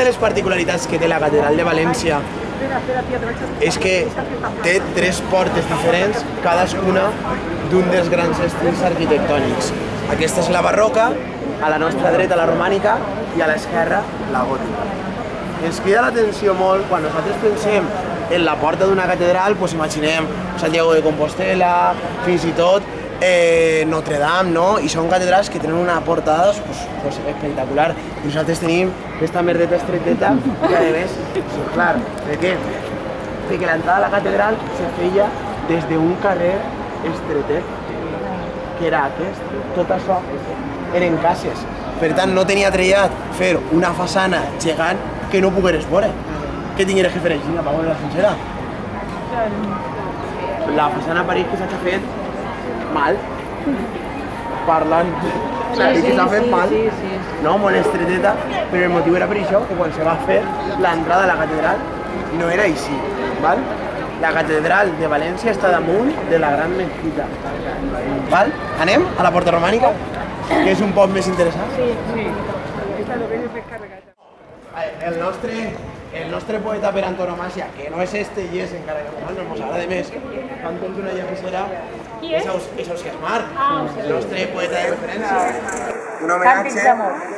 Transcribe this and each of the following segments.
les particularitats que té la catedral de València és que té 3 portes diferents, cadascuna d'un dels grans estils arquitectònics. Aquesta és la barroca, a la nostra dreta la romànica i a l'esquerra la gòtica. Ens crida l'atenció molt quan nosaltres pensem en la porta d'una catedral, doncs imaginem Santiago de Compostela, fins i tot Notre Dame, no? I són catedrals que tenen una portada pues, espectacular. I nosaltres tenim aquesta merdeta estreteta que, a més, clar, ¿de què? Perquè l'entrada a la catedral se feia des d'un carrer estretet, que era aquest. Tot això eren cases. Per tant, no tenia trellat fer una façana gegant que no pogueres veure. Què tingueres que fer així, per veure la sencera? La façana a París que s'ha fet mal, parlant, que s'ha fet mal, no, molt estreteta, però el motiu era per això, que quan se va fer l'entrada a la catedral no era així, val? La catedral de València està damunt de la gran mesquita, val? Anem a la porta romànica, que és un poc més interessant. Sí. Esta lo ven descargada. El nostre poeta per antonomàsia, que no és este i és encara que a nosaltres ens agrada més, fan tot una llapisera, és Ausiàs Marc, el nostre poeta de referència. Un homenatge a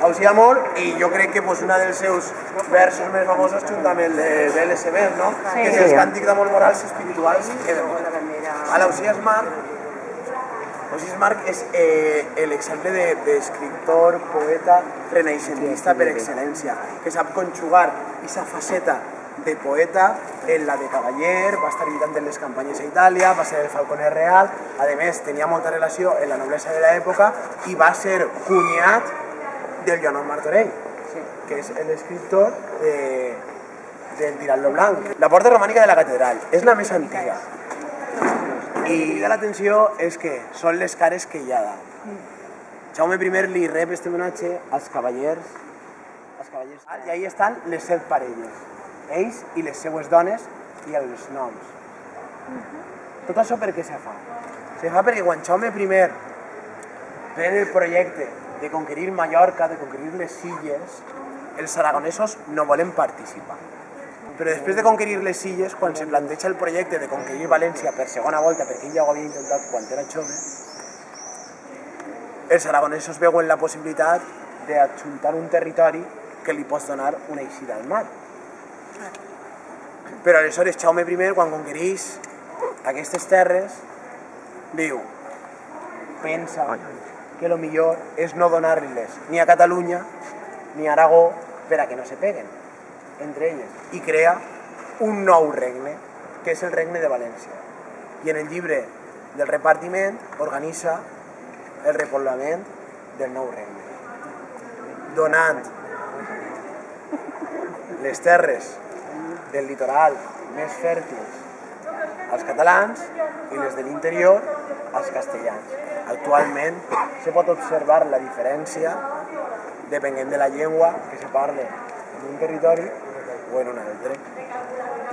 Ausiàs Marc, i jo crec que una dels seus versos més famosos junt amb el de l'SB, no? Que és els càntics d'amor morals i espirituals que veuen. A l'Ausiàs Marc és l'exemple d'escriptor, poeta, renaixentista per excel·lència, que sap conjugar aquesta faceta de poeta en la de cavaller, va estar lluitant en les campanyes a Itàlia, va ser el falconer real, a més tenia molta relació amb la noblesa de l'època i va ser cunyat del Joanot Martorell, que és l'escriptor del Tirant lo Blanc. La porta romànica de la catedral és la més antiga. I l'atenció és que són les cares que hi ha dalt. Jaume I li rep este homenatge als cavallers, i ahí estan les 7 parelles, ells i les seues dones i els noms. Tot això per què se fa? Se fa perquè quan Jaume I pren el projecte de conquerir Mallorca, de conquerir les illes, els aragonesos no volen participar. Però després de conquerir les illes, quan se planteja el projecte de conquerir València per segona volta, perquè ell ja ho havia intentat quan era jove, els aragonesos veuen la possibilitat d'adjuntar un territori que li pot donar una eixida al mar. Però aleshores Jaume I, quan conquereix aquestes terres, diu, pensa que el millor és no donar-les ni a Catalunya ni a Aragó per a que no se peguen entre elles, i crea un nou regne, que és el regne de València. I en el llibre del repartiment organitza el repoblament del nou regne, donant les terres del litoral més fèrtils als catalans i les de l'interior als castellans. Actualment se pot observar la diferència depenent de la llengua que se parla en un territori o en un altre.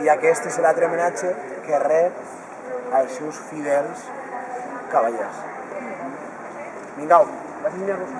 I aquest és l'altre homenatge que rep als seus fidels cavallers. Vinga, vas a mirar-los.